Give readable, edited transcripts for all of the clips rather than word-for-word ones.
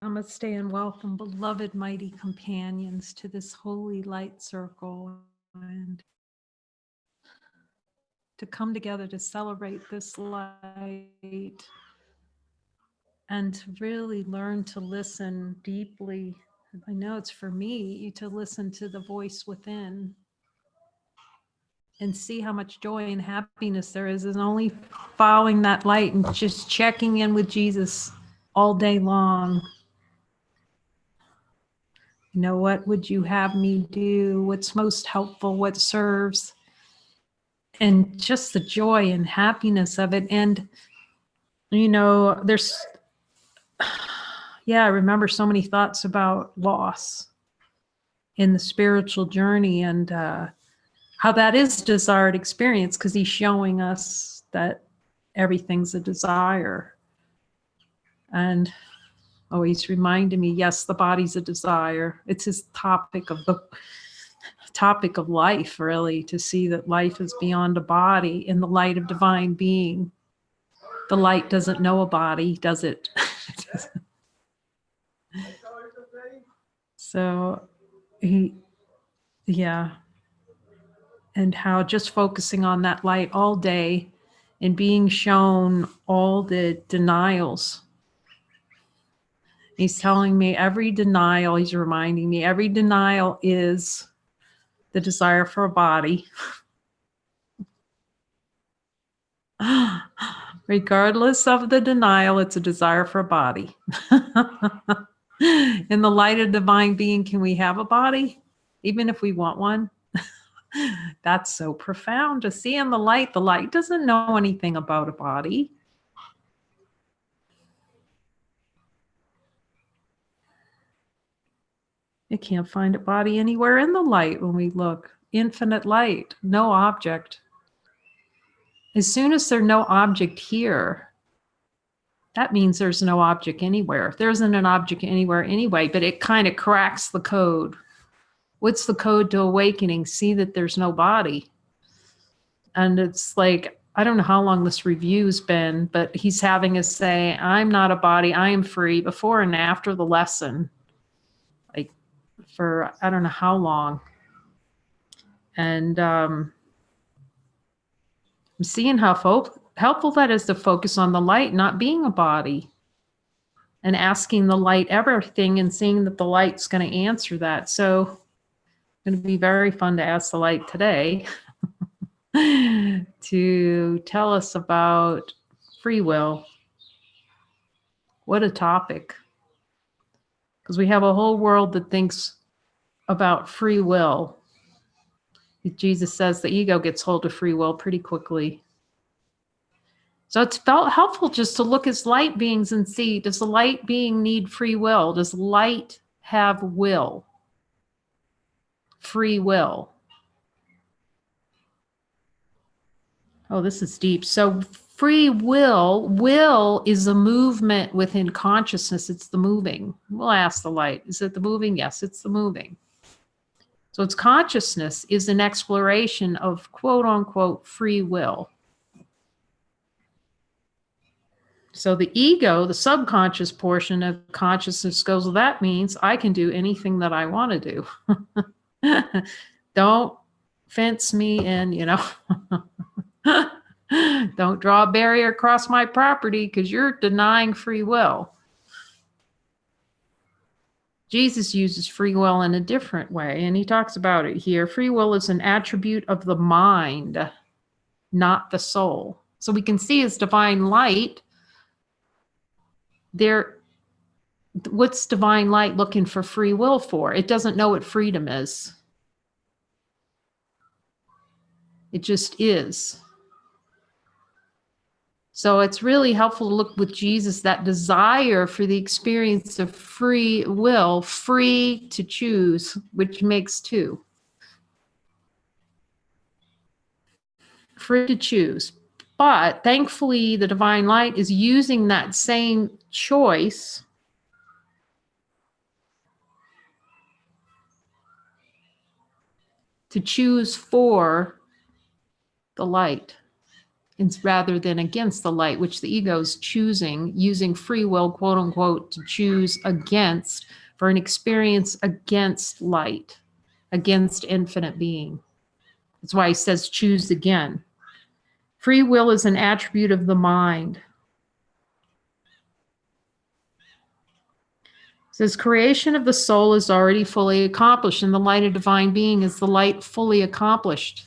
Namaste and welcome, beloved mighty companions, to this holy light circle and to come together to celebrate this light and to really learn to listen deeply. I know it's for me to listen to the voice within and see how much joy and happiness there is only following that light and just checking in with Jesus all day long. You know, what would you have me do? What's most helpful? What serves? And just the joy and happiness of it. And, you know, I remember so many thoughts about loss in the spiritual journey and how that is desired experience, because he's showing us that everything's a desire. And he's reminding me, yes, the body's a desire. It's his topic of life, really, to see that life is beyond a body in the light of divine being. The light doesn't know a body, does it? So and how just focusing on that light all day and being shown all the denials. He's telling me he's reminding me every denial is the desire for a body. Regardless of the denial, it's a desire for a body. In the light of divine being, can we have a body? Even if we want one? That's so profound to see in the light. The light doesn't know anything about a body. You can't find a body anywhere in the light when we look. Infinite light, no object. As soon as there's no object here, that means there's no object anywhere. There isn't an object anywhere anyway, but it kind of cracks the code. What's the code to awakening? See that there's no body. And it's like, I don't know how long this review's been, but he's having us say, I'm not a body, I am free, before and after the lesson. Like for, I don't know how long. And I'm seeing how helpful that is to focus on the light, not being a body. And asking the light everything and seeing that the light's going to answer that. So it's going to be very fun to ask the light today to tell us about free will. What a topic. Because we have a whole world that thinks about free will. Jesus says the ego gets hold of free will pretty quickly. So it's felt helpful just to look as light beings and see, does the light being need free will? Does light have will? Free will. Oh, this is deep. So free will is a movement within consciousness. It's the moving. We'll ask the light, is it the moving? Yes, it's the moving. So its consciousness is an exploration of quote unquote free will. So the ego, the subconscious portion of consciousness goes, well, that means I can do anything that I want to do. Don't fence me in, Don't draw a barrier across my property because you're denying free will. Jesus uses free will in a different way, and he talks about it here. Free will is an attribute of the mind, not the soul. So we can see as divine light, what's divine light looking for free will for? It doesn't know what freedom is. It just is. So it's really helpful to look with Jesus, that desire for the experience of free will, free to choose, which makes two. Free to choose. But thankfully, the divine light is using that same choice to choose for the light. It's rather than against the light, which the ego is choosing, using free will, quote unquote, to choose against, for an experience against light, against infinite being. That's why he says choose again. Free will is an attribute of the mind. It says creation of the soul is already fully accomplished, and the light of divine being is the light fully accomplished.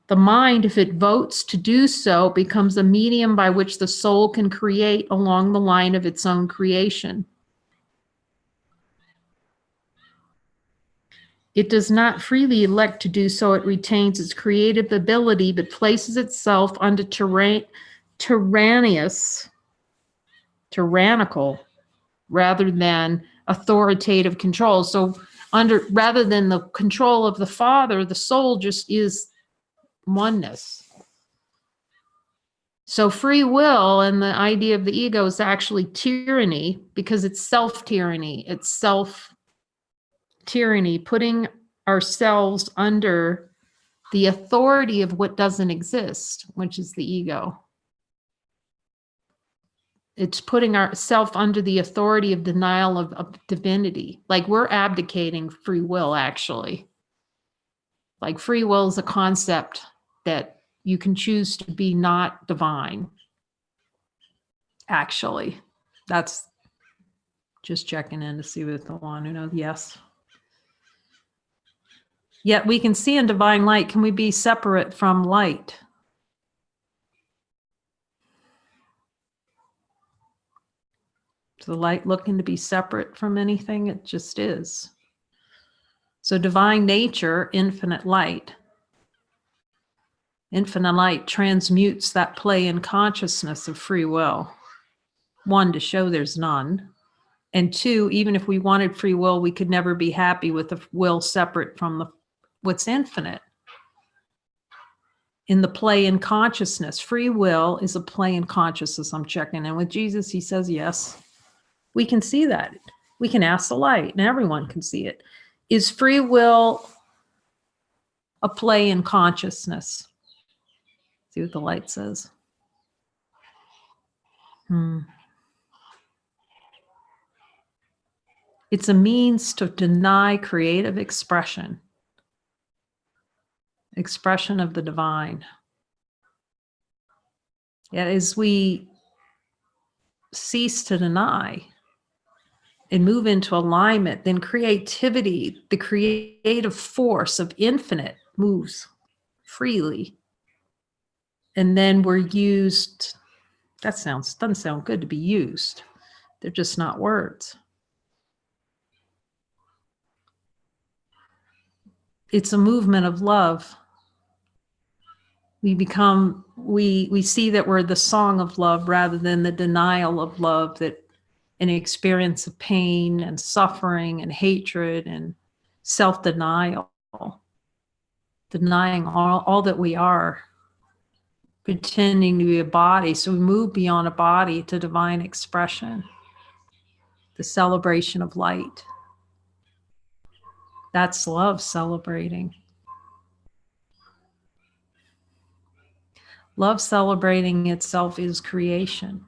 The mind, if it votes to do so, becomes a medium by which the soul can create along the line of its own creation. It does not freely elect to do so. It retains its creative ability, but places itself under tyrannical, rather than authoritative control. So rather than the control of the Father, the soul just is oneness. So free will and the idea of the ego is actually tyranny, because it's self-tyranny. It's self-tyranny, putting ourselves under the authority of what doesn't exist, which is the ego. It's putting ourselves under the authority of denial of divinity. Like we're abdicating free will, actually. Like free will is a concept that you can choose to be not divine. Actually, that's just checking in to see what the one who knows. Yes. Yet we can see in divine light. Can we be separate from light? Is the light looking to be separate from anything? It just is. So divine nature, infinite light. Infinite light transmutes that play in consciousness of free will. One, to show there's none. And two, even if we wanted free will, we could never be happy with the will separate from what's infinite. In the play in consciousness, free will is a play in consciousness. I'm checking in with Jesus. He says, yes, we can see that. We can ask the light and everyone can see it. Is free will a play in consciousness? See what the light says. It's a means to deny creative expression of the divine. Yet as we cease to deny and move into alignment, then creativity, the creative force of infinite, moves freely. And then we're used. That doesn't sound good to be used. They're just not words. It's a movement of love. We see that we're the song of love rather than the denial of love, that an experience of pain and suffering and hatred and self-denial, denying all that we are, pretending to be a body. So we move beyond a body to divine expression, the celebration of light. That's love celebrating. Love celebrating itself is creation.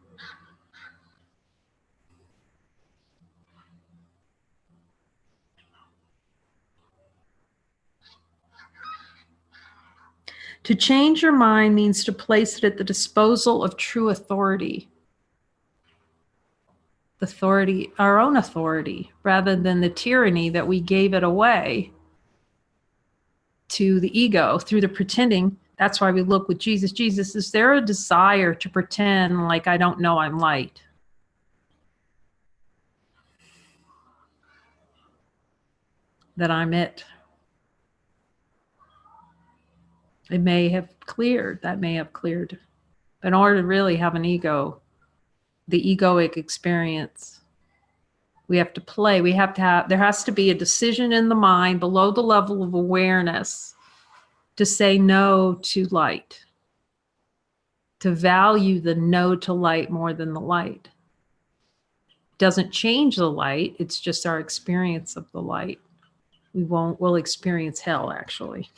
To change your mind means to place it at the disposal of true authority. Authority, our own authority, rather than the tyranny that we gave it away to the ego through the pretending. That's why we look with Jesus. Jesus, is there a desire to pretend like I don't know I'm light? That I'm it? It may have cleared. That may have cleared. But in order to really have an ego, the egoic experience, we have to play. There has to be a decision in the mind below the level of awareness to say no to light, to value the no to light more than the light. It doesn't change the light. It's just our experience of the light. We'll experience hell, actually.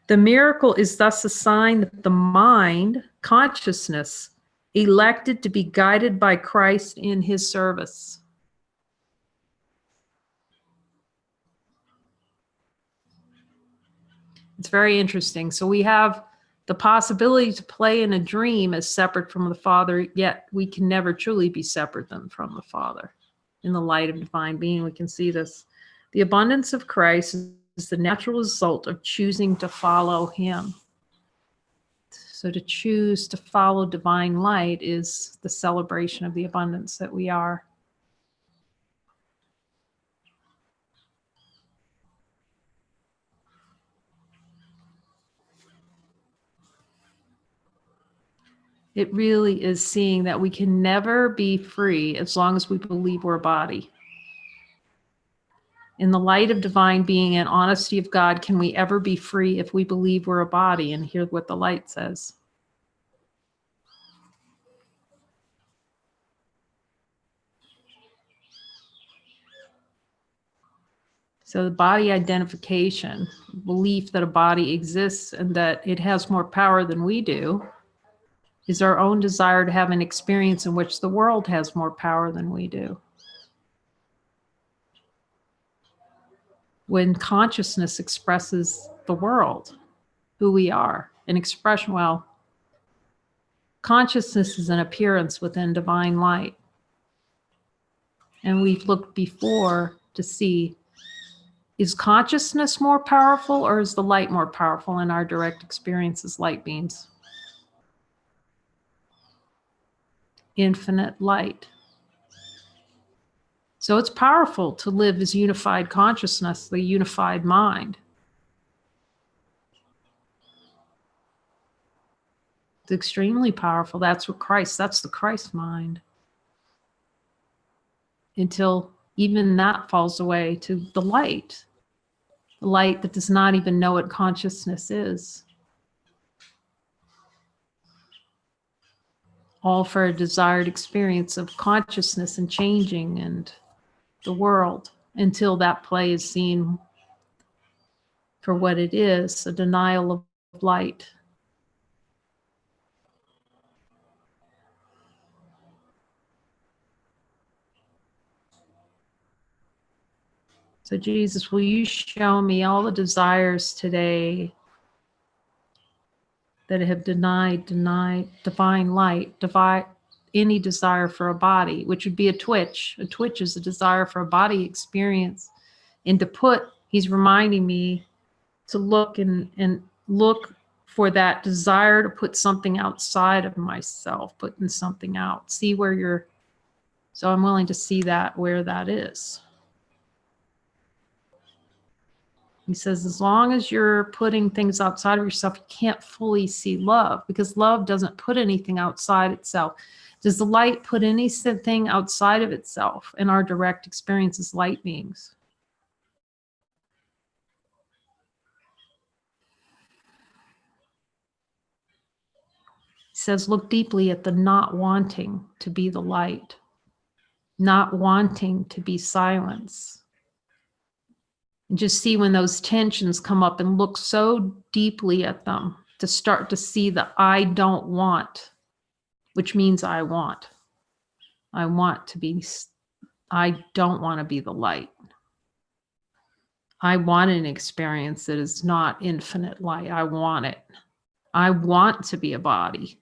The miracle is thus a sign that the mind, consciousness, elected to be guided by Christ in his service. It's very interesting. So we have the possibility to play in a dream as separate from the Father, yet we can never truly be separate from the Father. In the light of divine being, we can see this. The abundance of Christ is the natural result of choosing to follow him. So to choose to follow divine light is the celebration of the abundance that we are. It really is seeing that we can never be free as long as we believe we're a body. In the light of divine being and honesty of God, can we ever be free if we believe we're a body? And hear what the light says. So the body identification, belief that a body exists and that it has more power than we do, is our own desire to have an experience in which the world has more power than we do. When consciousness expresses the world, who we are, an expression, well, consciousness is an appearance within divine light. And we've looked before to see, is consciousness more powerful or is the light more powerful in our direct experience as light beings? Infinite light. So it's powerful to live as unified consciousness, the unified mind. It's extremely powerful. That's what Christ, that's the Christ mind. Until even that falls away to the light that does not even know what consciousness is. All for a desired experience of consciousness and changing and the world, until that play is seen for what it is, a denial of light. So Jesus, will you show me all the desires today that have denied divine light, any desire for a body, which would be a twitch. A twitch is a desire for a body experience. And to put, he's reminding me to look and look for that desire to put something outside of myself, putting something out. See where you're, so I'm willing to see that, where that is. He says, as long as you're putting things outside of yourself, you can't fully see love, because love doesn't put anything outside itself. Does the light put anything outside of itself in our direct experience as light beings? He says, look deeply at the not wanting to be the light, not wanting to be silence. And just see when those tensions come up and look so deeply at them to start to see the I don't want, which means I want. I want to be, I don't want to be the light. I want an experience that is not infinite light. I want it. I want to be a body.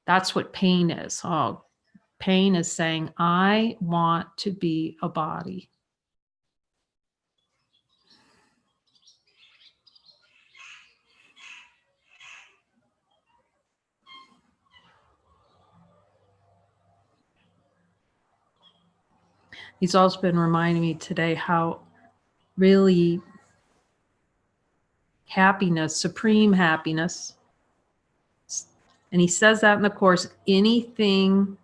That's what pain is. Oh, pain is saying, I want to be a body. He's also been reminding me today how really happiness, supreme happiness, and he says that in the Course, anything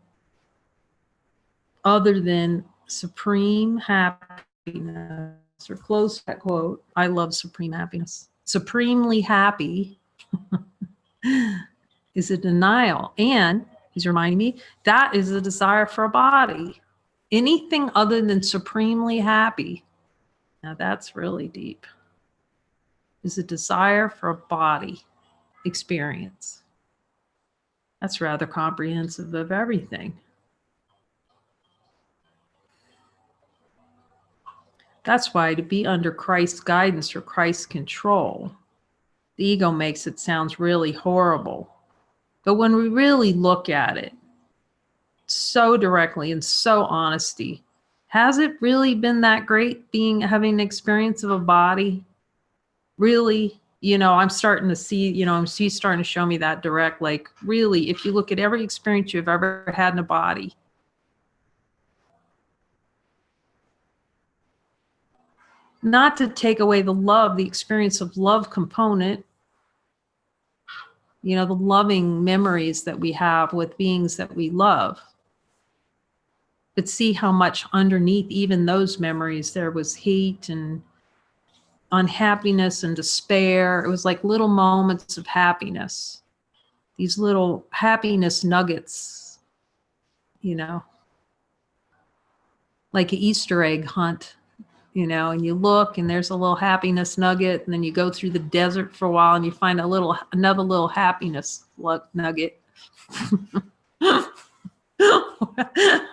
other than supreme happiness, or close to that quote, I love supreme happiness. Supremely happy is a denial. And he's reminding me that is a desire for a body. Anything other than supremely happy. Now that's really deep. is a desire for a body experience. That's rather comprehensive of everything. That's why to be under Christ's guidance or Christ's control, the ego makes it sound really horrible. But when we really look at it so directly and so honesty, has it really been that great having an experience of a body? Really? I'm starting to see, he's starting to show me that direct, like really, if you look at every experience you've ever had in a body, not to take away the love, the experience of love component, the loving memories that we have with beings that we love. But see how much underneath even those memories there was hate and unhappiness and despair. It was like little moments of happiness, these little happiness nuggets, like an Easter egg hunt. And you look and there's a little happiness nugget, and then you go through the desert for a while and you find another little happiness nugget.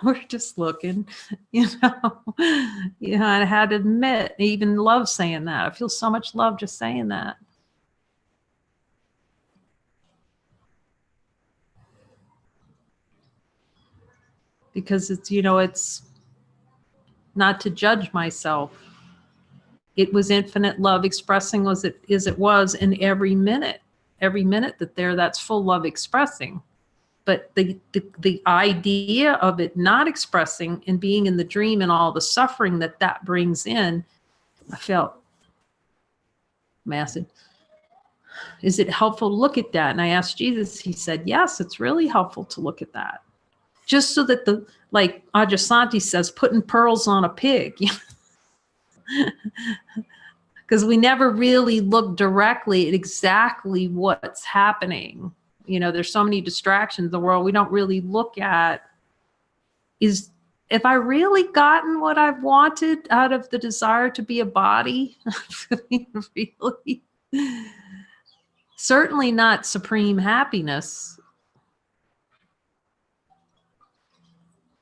We're just looking, I had to admit, I even love saying that. I feel so much love just saying that. Because it's not to judge myself. It was infinite love expressing as it was in every minute that that's full love expressing. But the idea of it not expressing and being in the dream and all the suffering that brings in, I felt massive. Is it helpful to look at that? And I asked Jesus, he said, yes, it's really helpful to look at that. Just so that like Ajasanti says, putting pearls on a pig. Because we never really look directly at exactly what's happening. There's so many distractions in the world. We don't really look at if I really gotten what I've wanted out of the desire to be a body? Really? Certainly not supreme happiness.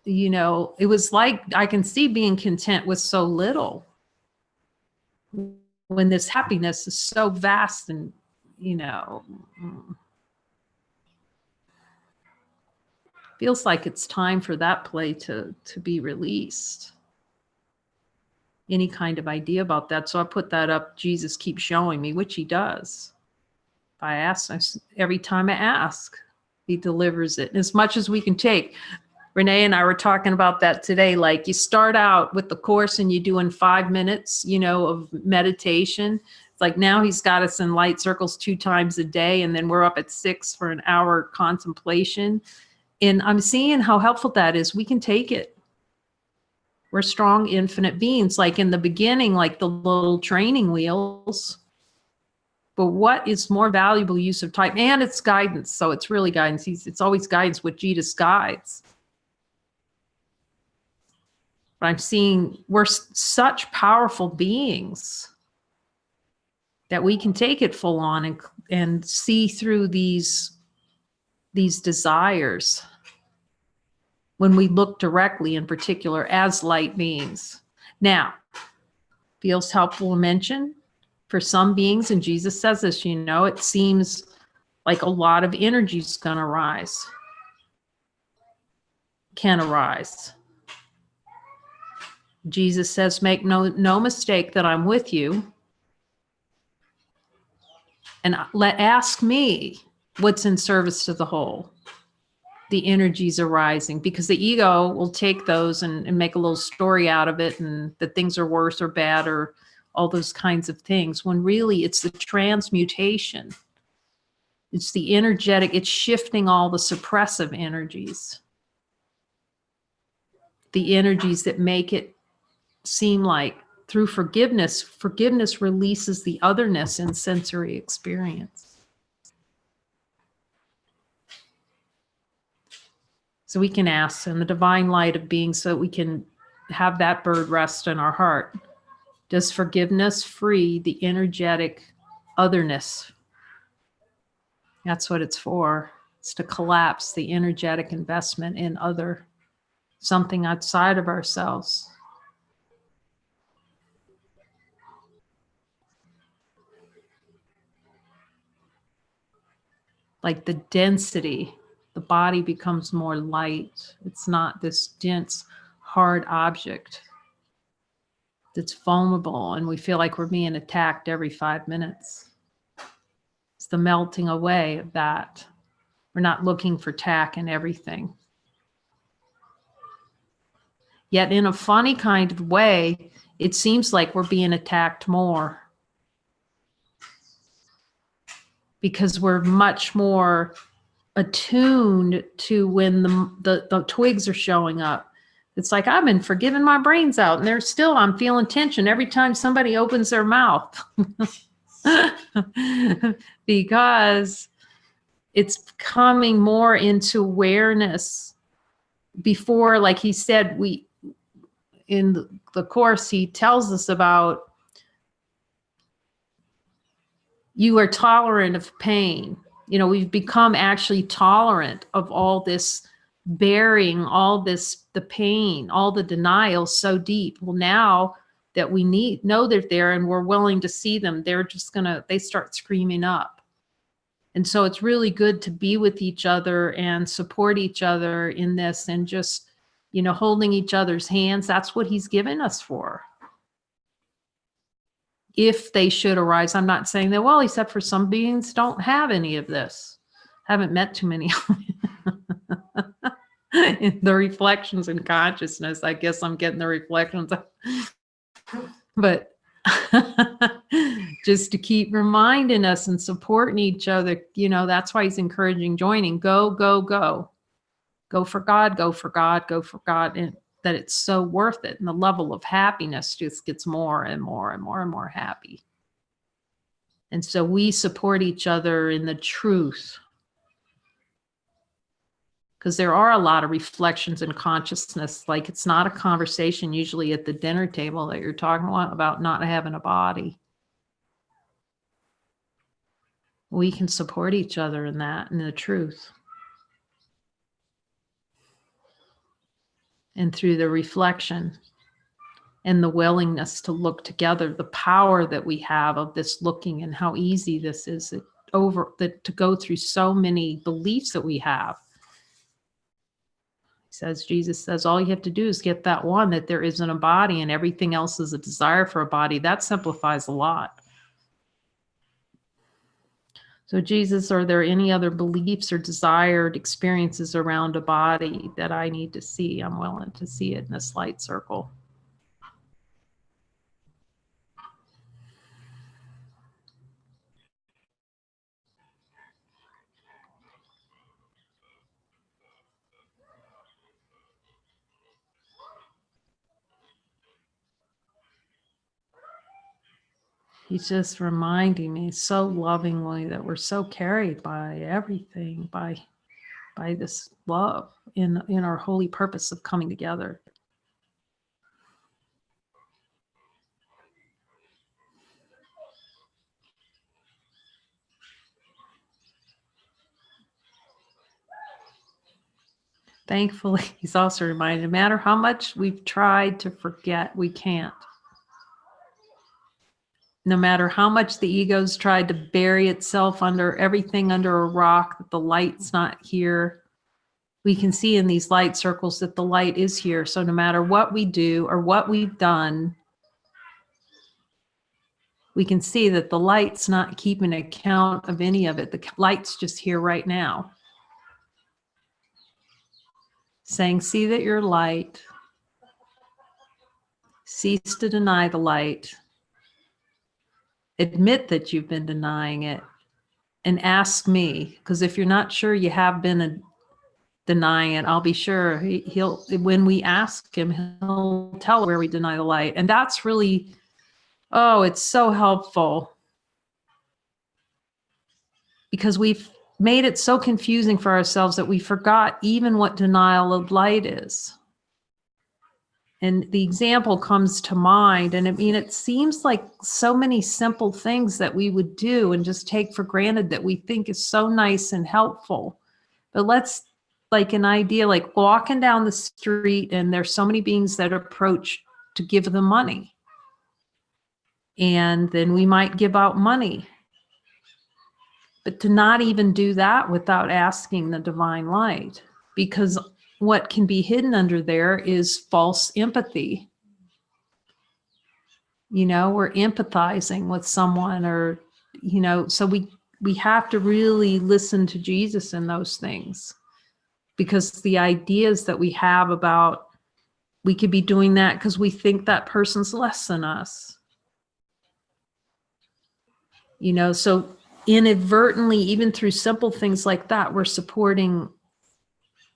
It was like I can see being content with so little when this happiness is so vast and, feels like it's time for that play to be released. Any kind of idea about that. So I put that up. Jesus keeps showing me, which he does. If I ask, every time I ask, he delivers it. And as much as we can take. Renee and I were talking about that today. Like you start out with the course and you do in 5 minutes, of meditation. It's like now he's got us in light circles 2 times a day. And then we're up at 6 for an hour contemplation. And I'm seeing how helpful that is. We can take it. We're strong, infinite beings. Like in the beginning, like the little training wheels. But what is more valuable use of time? And it's guidance. So it's really guidance. It's always guidance with Jesus guides. But I'm seeing we're such powerful beings that we can take it full on and see through these desires when we look directly, in particular, as light beings. Now, feels helpful to mention for some beings, and Jesus says this, it seems like a lot of energy is going to rise, can arise. Jesus says, make no mistake that I'm with you. And ask me what's in service to the whole. The energies are rising, because the ego will take those and make a little story out of it, and that things are worse or bad or all those kinds of things, when really it's the transmutation. It's the energetic, it's shifting all the suppressive energies. The energies that make it seem like through forgiveness releases the otherness in sensory experience. So we can ask in the divine light of being, so that we can have that bird rest in our heart. Does forgiveness free the energetic otherness. That's what it's for. It's to collapse the energetic investment in other, something outside of ourselves. Like the density, the body becomes more light. It's not this dense, hard object that's vulnerable, and we feel like we're being attacked every 5 minutes. It's the melting away of that. We're not looking for attack in everything. Yet in a funny kind of way, it seems like we're being attacked more, because we're much more attuned to when the twigs are showing up. It's like I've been forgiving my brains out, and I'm feeling tension every time somebody opens their mouth. Because it's coming more into awareness. Before, like he said, in the course, he tells us about you are tolerant of pain. You know, we've become actually tolerant of all this bearing, all this, the pain, all the denial so deep. Well, now that we know they're there and we're willing to see them, they start screaming up. And so it's really good to be with each other and support each other in this, and just, you know, holding each other's hands. That's what he's given us for. If they should arise. I'm not saying that, well, except for some beings don't have any of this. Haven't met too many in the reflections in consciousness. I guess I'm getting the reflections. But just to keep reminding us and supporting each other, you know, that's why he's encouraging joining. Go, go, go. Go for God, go for God, go for God. And that it's so worth it. And the level of happiness just gets more and more and more and more happy. And so we support each other in the truth. Because there are a lot of reflections in consciousness. Like, it's not a conversation usually at the dinner table that you're talking about not having a body. We can support each other in that, in the truth. And through the reflection and the willingness to look together, the power that we have of this looking, and how easy this is to go through so many beliefs that we have. Jesus says, all you have to do is get that one, that there isn't a body and everything else is a desire for a body. That simplifies a lot. So Jesus, are there any other beliefs or desired experiences around a body that I need to see? I'm willing to see it in this light circle. He's just reminding me so lovingly that we're so carried by everything, by this love in our holy purpose of coming together. Thankfully, he's also reminded, no matter how much we've tried to forget, we can't. No matter how much the ego's tried to bury itself under everything, under a rock, that the light's not here, we can see in these light circles that the light is here. So no matter what we do or what we've done, we can see that the light's not keeping account of any of it. The light's just here right now. Saying, see that you're light. Cease to deny the light. Admit that you've been denying it. And ask me, because if you're not sure you have been denying it, I'll be sure he'll, when we ask him, he'll tell where we deny the light. And that's really, oh, it's so helpful. Because we've made it so confusing for ourselves that we forgot even what denial of light is. And the example comes to mind. And I mean, it seems like so many simple things that we would do and just take for granted that we think is so nice and helpful. But let's, like an idea, like walking down the street and there's so many beings that approach to give them money. And then we might give out money. But to not even do that without asking the divine light, because what can be hidden under there is false empathy. You know, we're empathizing with someone, or, you know, so we have to really listen to Jesus in those things, because the ideas that we have about, we could be doing that because we think that person's less than us. You know, so inadvertently, even through simple things like that, we're supporting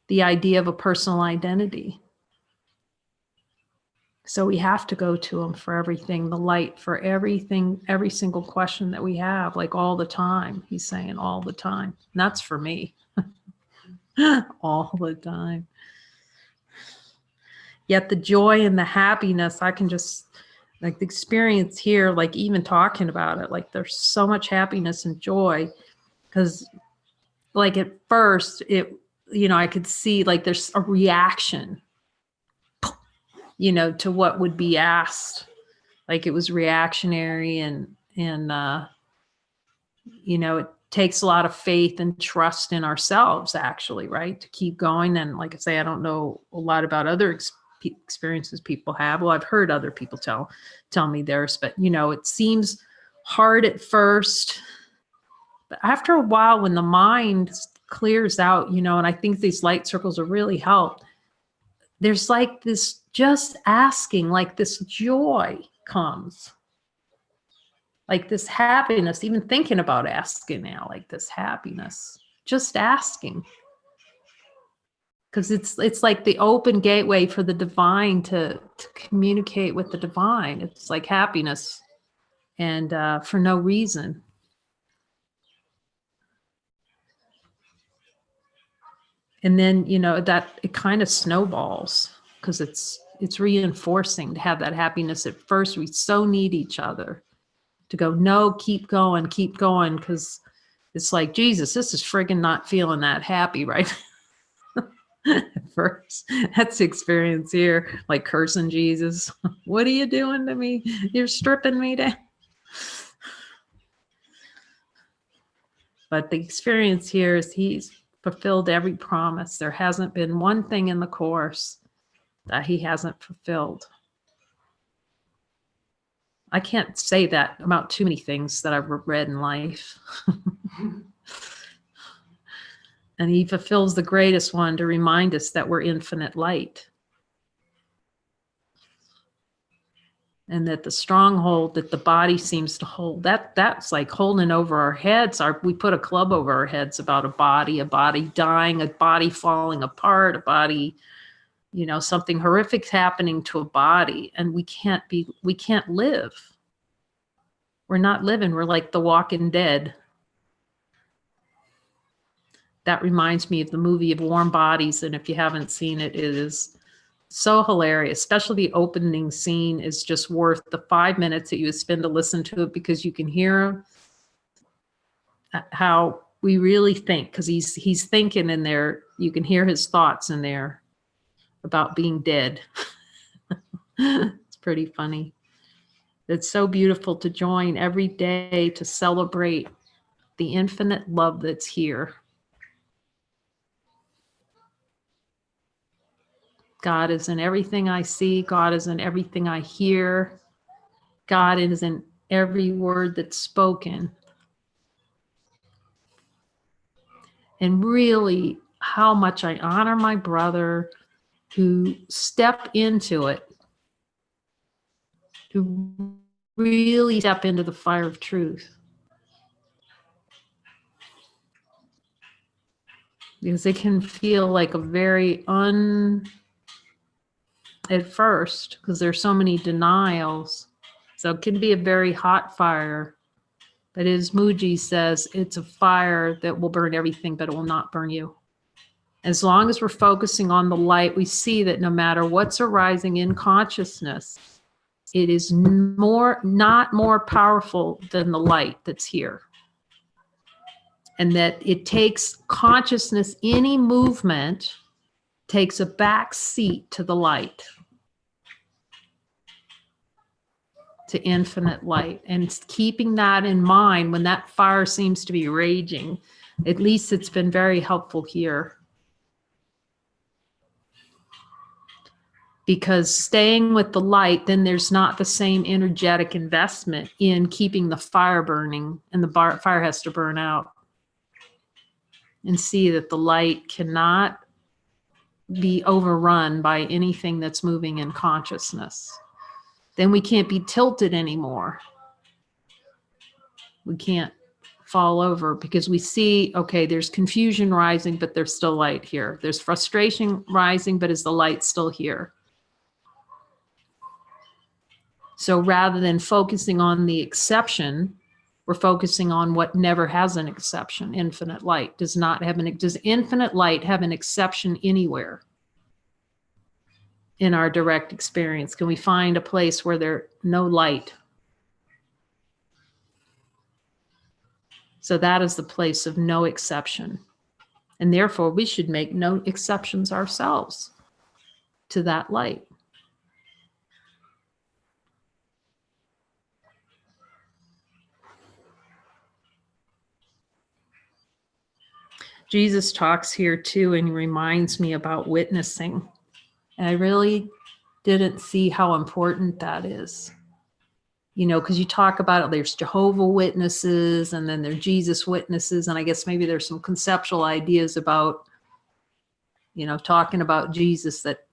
the idea of a personal identity. So we have to go to him for everything, the light for everything, every single question that we have, like all the time. He's saying all the time. And that's for me. All the time. Yet the joy and the happiness, I can just, like the experience here, like even talking about it, like there's so much happiness and joy, because like at first it, you know, I could see like there's a reaction, you know, to what would be asked. Like it was reactionary, and you know, it takes a lot of faith and trust in ourselves, actually, right, to keep going. And like I say, I don't know a lot about other experiences people have. Well, I've heard other people tell me theirs, but you know, it seems hard at first, but after a while, when the mind clears out, you know, and I think these light circles will really help. There's like this just asking, like this joy comes, like this happiness, even thinking about asking now, like this happiness, just asking. Because it's like the open gateway for the divine to communicate with the divine. It's like happiness, and for no reason. And then, you know, that it kind of snowballs, because it's reinforcing to have that happiness. At first, we so need each other to go, no, keep going, because it's like, Jesus, this is friggin' not feeling that happy, right? At first, that's the experience here, like cursing Jesus. What are you doing to me? You're stripping me down. But the experience here is he's fulfilled every promise. There hasn't been one thing in the course that he hasn't fulfilled. I can't say that about too many things that I've read in life. And he fulfills the greatest one to remind us that we're infinite light. And that the stronghold that the body seems to hold, that's like holding over our heads. We put a club over our heads about a body dying, a body falling apart, a body, you know, something horrific happening to a body, and we can't live. We're not living. We're like the walking dead. That reminds me of the movie of Warm Bodies, and if you haven't seen it, it is so hilarious. Especially the opening scene is just worth the 5 minutes that you would spend to listen to it, because you can hear how we really think, because he's thinking in there. You can hear his thoughts in there about being dead. It's pretty funny. It's so beautiful to join every day to celebrate the infinite love that's here. God is in everything I see. God is in everything I hear. God is in every word that's spoken. And really, how much I honor my brother who stepped into it, to really step into the fire of truth. Because it can feel like a very at first, because there's so many denials. So it can be a very hot fire. But as Muji says, it's a fire that will burn everything, but it will not burn you. As long as we're focusing on the light, we see that no matter what's arising in consciousness, it is not more powerful than the light that's here. And that it takes consciousness, any movement takes a back seat to the light, to infinite light. And keeping that in mind when that fire seems to be raging, at least it's been very helpful here. Because staying with the light, then there's not the same energetic investment in keeping the fire burning, and the fire has to burn out. And see that the light cannot be overrun by anything that's moving in consciousness. Then we can't be tilted anymore. We can't fall over because we see, okay, there's confusion rising, but there's still light here. There's frustration rising, but is the light still here? So rather than focusing on the exception, we're focusing on what never has an exception. Infinite light does infinite light have an exception anywhere in our direct experience? Can we find a place where there's no light? So that is the place of no exception. And therefore, we should make no exceptions ourselves to that light. Jesus talks here too, and he reminds me about witnessing. And I really didn't see how important that is. You know, because you talk about it, there's Jehovah Witnesses, and then there's Jesus Witnesses, and I guess maybe there's some conceptual ideas about, you know, talking about Jesus that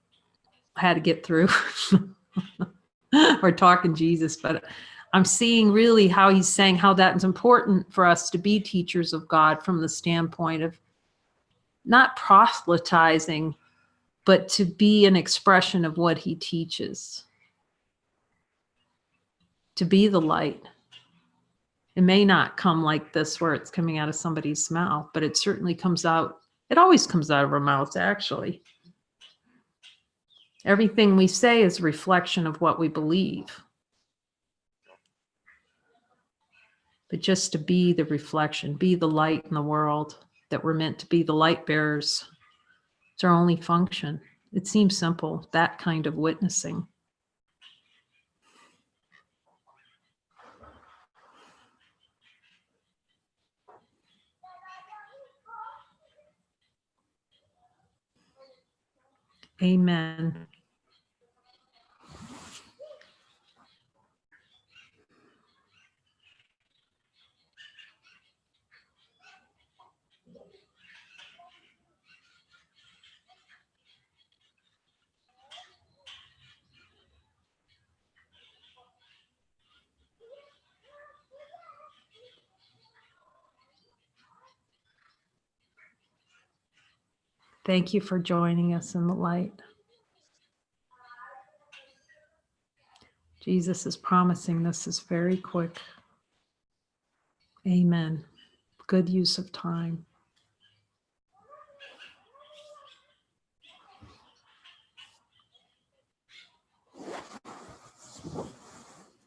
had to get through or talking Jesus, but I'm seeing really how he's saying how that is important for us to be teachers of God from the standpoint of not proselytizing, but to be an expression of what he teaches, to be the light. It may not come like this where it's coming out of somebody's mouth, but it certainly comes out. It always comes out of our mouths, actually. Everything we say is a reflection of what we believe. But just to be the reflection, be the light in the world, that we're meant to be the light bearers. It's our only function. It seems simple, that kind of witnessing. Amen. Thank you for joining us in the light. Jesus is promising this is very quick. Amen. Good use of time.